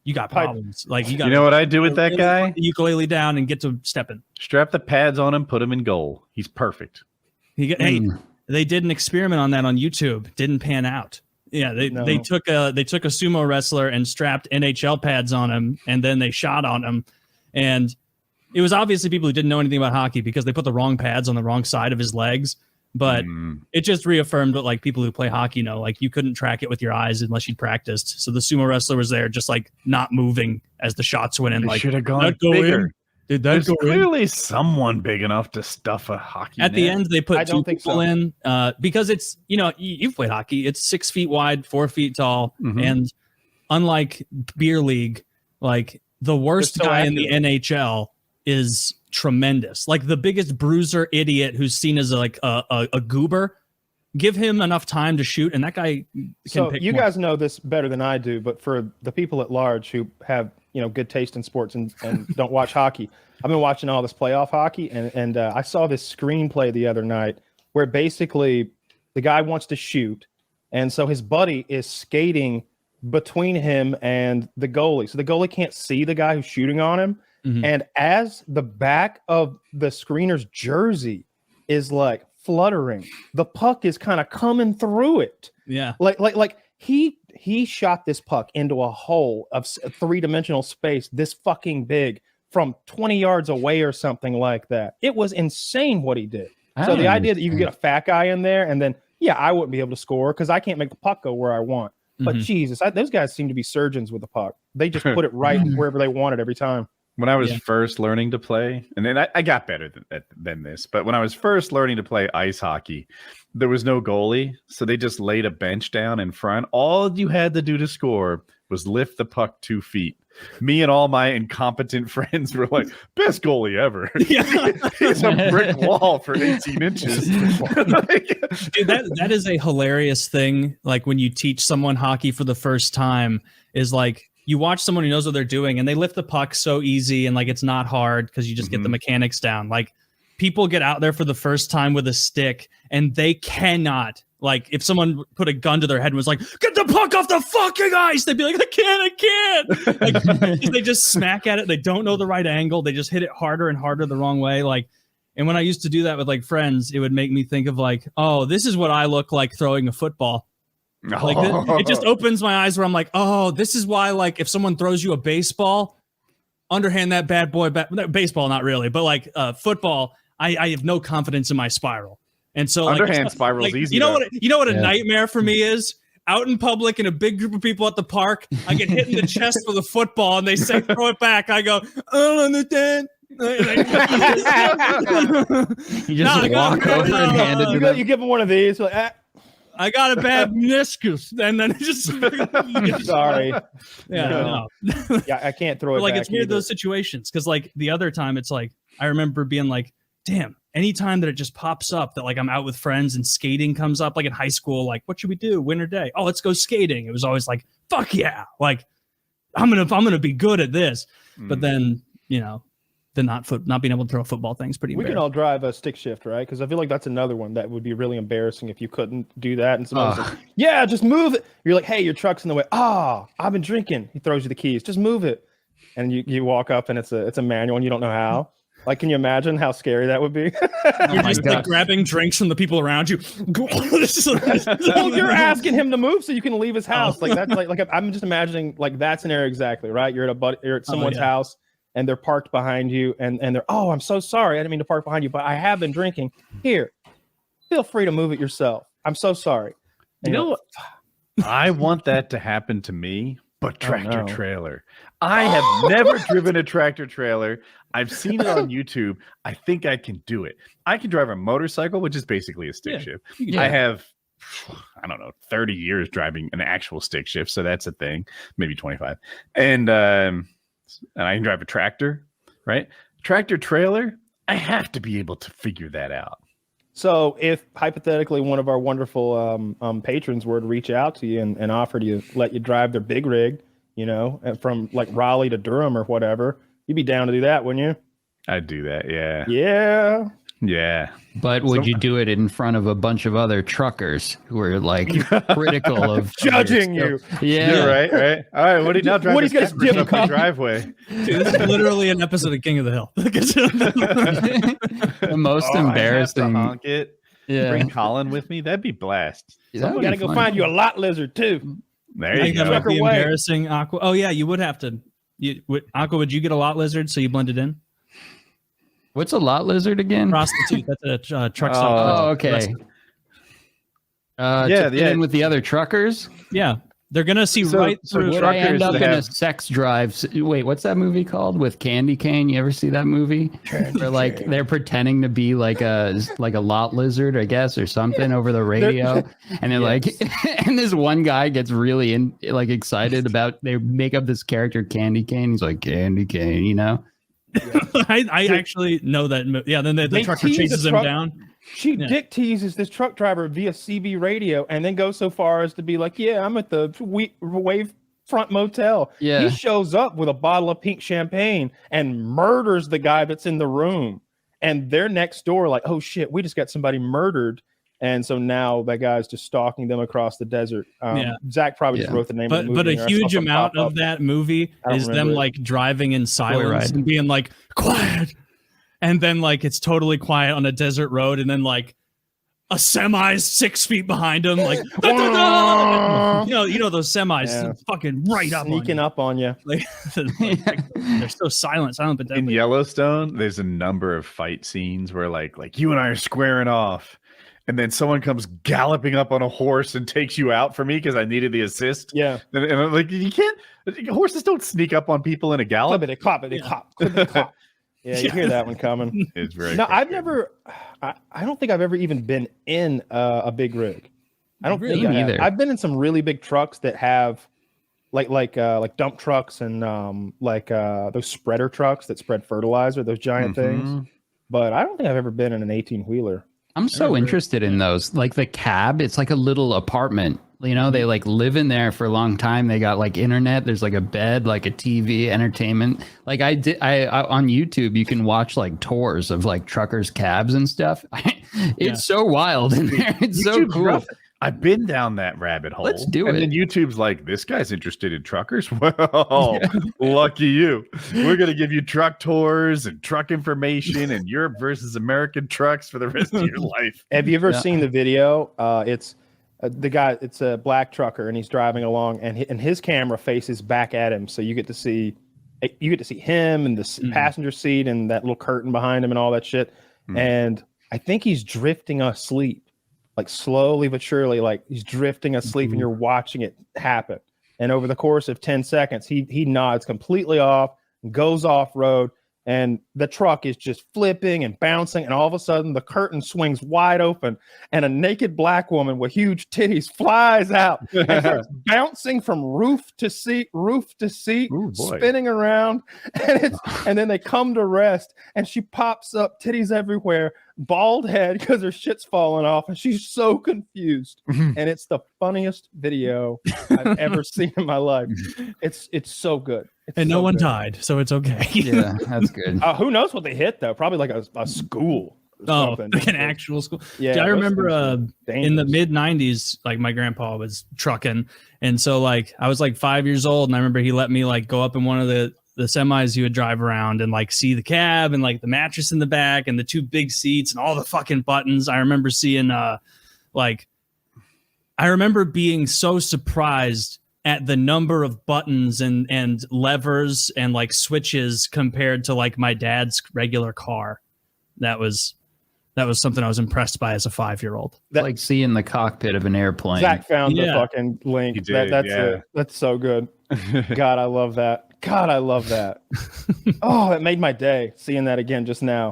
you got problems. Like you got. You know what I do with that guy? Put the ukulele down and get to stepping. Strap the pads on him, put him in goal. He's perfect. Hey, they did an experiment on that on YouTube. Didn't pan out. Yeah, they took a sumo wrestler and strapped NHL pads on him, and then they shot on him, and it was obviously people who didn't know anything about hockey because they put the wrong pads on the wrong side of his legs. But it just reaffirmed what like people who play hockey know, like you couldn't track it with your eyes unless you'd practiced. So the sumo wrestler was there just like not moving as the shots went in. Like should have gone bigger. Did that There's go clearly in? Someone big enough to stuff a hockey At net. the end, they put two people so. in because it's, you've played hockey. It's 6 feet wide, 4 feet tall. And unlike beer league, like the worst guy in the NHL is tremendous. Like the biggest bruiser idiot who's seen as like a goober, give him enough time to shoot and that guy can pick you more. guys know this better than I do, but for the people at large who have good taste in sports and don't watch hockey, I've been watching all this playoff hockey and I saw this screenplay the other night where basically the guy wants to shoot and so his buddy is skating between him and the goalie, so the goalie can't see the guy who's shooting on him. And as the back of the screener's jersey is like fluttering, the puck is kind of coming through it. Yeah. Like he shot this puck into a hole of 3-dimensional space this fucking big from 20 yards away or something like that. It was insane what he did. So the idea that you can get a fat guy in there and then, I wouldn't be able to score because I can't make the puck go where I want. But Jesus, those guys seem to be surgeons with the puck. They just put it right wherever they want it every time. When I was first learning to play, and then I got better than this, but when I was first learning to play ice hockey, there was no goalie, so they just laid a bench down in front. All you had to do to score was lift the puck 2 feet. Me and all my incompetent friends were like, best goalie ever. He's a brick wall for 18 inches. Dude, that is a hilarious thing. Like when you teach someone hockey for the first time is like, you watch someone who knows what they're doing and they lift the puck so easy and like it's not hard because you just get the mechanics down. Like people get out there for the first time with a stick and they cannot, like if someone put a gun to their head and was like, get the puck off the fucking ice, they'd be like, I can't. Like they just smack at it. They don't know the right angle. They just hit it harder and harder the wrong way. Like, and when I used to do that with like friends, it would make me think of like, oh, this is what I look like throwing a football. Like it just opens my eyes where I'm like, oh, this is why, like, if someone throws you a baseball, underhand that bad boy baseball, not really, but like football, I have no confidence in my spiral. And so underhand like, spiral's easy. You know what a nightmare for me is? Out in public in a big group of people at the park, I get hit in the chest with a football and they say throw it back. I go, I don't understand. You just walk over and hand it to them. You give them one of these, like, I got a bad meniscus, and then it just sorry. Yeah, no. Yeah, I can't throw it. Like back it's weird either. those situations because like the other time it's like I remember being like, damn, anytime that it just pops up that like I'm out with friends and skating comes up, like in high school, like what should we do? Winter day. Oh, let's go skating. It was always like, fuck yeah, like I'm gonna be good at this. But then the not being able to throw a football thing's pretty. We can all drive a stick shift, right? Because I feel like that's another one that would be really embarrassing if you couldn't do that. And someone's like, yeah, just move it. You're like, hey, your truck's in the way. I've been drinking. He throws you the keys. Just move it. And you walk up and it's a manual and you don't know how. Like, can you imagine how scary that would be? You're just like grabbing drinks from the people around you. Well, you're asking him to move so you can leave his house. Like that's like I'm just imagining like that scenario exactly, right? You're at someone's house. And they're parked behind you, and they're, oh, I'm so sorry. I didn't mean to park behind you, but I have been drinking. Here, feel free to move it yourself. I'm so sorry. And you know what? I want that to happen to me, but tractor trailer. I have never driven a tractor trailer. I've seen it on YouTube. I think I can do it. I can drive a motorcycle, which is basically a stick shift. I have, I don't know, 30 years driving an actual stick shift, so that's a thing. Maybe 25. And I can drive a tractor, right? Tractor trailer, I have to be able to figure that out. So if hypothetically one of our wonderful patrons were to reach out to you and offer to let you drive their big rig, from like Raleigh to Durham or whatever, you'd be down to do that, wouldn't you? I'd do that, yeah. Yeah. Yeah. But would you do it in front of a bunch of other truckers who are like critical of judging you? Yeah, Right. All right, what do you now drive? Woody's gonna dip up my driveway. Dude, this is literally an episode of King of the Hill. The most embarrassing. Honk it. Yeah, Bring Colin with me. That'd be blast. You gotta go find you a lot lizard too. There you That go. might be Way. embarrassing. Aqua. Oh yeah, you would have to. Aqua, would you get a lot lizard so you blended in? What's a lot lizard again? Prostitute. That's a truck Oh, stop. okay. Yeah, to fit in with the other truckers. Yeah, they're gonna see right through. Would I end up in a have- sex drive? Wait, what's that movie called with Candy Cane? You ever see that movie? Where like they're pretending to be like a lot lizard, I guess, or something over the radio, and they're like, and this one guy gets really excited about. They make up this character Candy Cane. He's like Candy Cane, you know. I actually know that. Yeah, then the trucker tease chases the him truck- down. She dick teases this truck driver via CB radio, and then goes so far as to be like, "Yeah, I'm at the Wavefront Motel." Yeah. He shows up with a bottle of pink champagne and murders the guy that's in the room, and they're next door, like, "Oh shit, we just got somebody murdered." And so now that guy's just stalking them across the desert. Zach probably just wrote the name of the movie. But a there. I saw huge something amount pop of up. that movie I don't is them remember it. like driving in silence Joyride. and being like quiet, and then like it's totally quiet on a desert road, and then like a semi 6 feet behind them, like you know those semis fucking right up, sneaking up on you. Like, they're so silent, but In deadly. Yellowstone, there's a number of fight scenes where like you and I are squaring off, and then someone comes galloping up on a horse and takes you out for me because I needed the assist. Yeah, And I'm like, you can't. Horses don't sneak up on people in a gallop. clap it, clap. Yeah, you hear that one coming. It's very. No, I've frustrating. never. I don't think I've ever even been in a big rig. I don't think Me I have. neither. I've been in some really big trucks that have, like dump trucks and those spreader trucks that spread fertilizer, those giant things. But I don't think I've ever been in an 18-wheeler. I'm so interested in those. Like the cab, it's like a little apartment. You know, they like live in there for a long time. They got like internet. There's like a bed, like a TV, entertainment. Like I on YouTube, you can watch like tours of like truckers' cabs and stuff. It's so wild in there. It's so YouTube's cool. rough. I've been down that rabbit hole. Let's do and it. then YouTube's like, this guy's interested in truckers. Well, lucky you. We're gonna give you truck tours and truck information and Europe versus American trucks for the rest of your life. Have you ever seen the video? It's the guy. It's a black trucker, and he's driving along, and his camera faces back at him, so you get to see him and the passenger seat and that little curtain behind him and all that shit. And I think he's drifting asleep, like slowly but surely, like he's drifting asleep, and you're watching it happen. And over the course of 10 seconds, he nods completely off, goes off road, and the truck is just flipping and bouncing, and all of a sudden the curtain swings wide open, and a naked black woman with huge titties flies out and starts bouncing from roof to seat, Ooh, boy. spinning around, and then they come to rest, and she pops up, titties everywhere, bald head because her shit's falling off, and she's so confused. And it's the funniest video I've ever seen in my life. It's so good. It's And so no one good. died, so it's okay. Yeah, that's good. Who knows what they hit though? Probably like a school. Or Oh, something. like an actual school. Yeah, Dude, I those remember things are in the dangerous. mid 90s, like my grandpa was trucking. And so like I was like 5 years old, and I remember he let me like go up in one of the semis he would drive around and like see the cab and like the mattress in the back and the two big seats and all the fucking buttons. I remember seeing I remember being so surprised at the number of buttons and levers and like switches compared to like my dad's regular car. That was something I was impressed by as a 5-year-old. That- Like seeing the cockpit of an airplane. Zach found the Yeah. fucking link. He did, That's so good. God, I love that. Oh, it made my day seeing that again just now.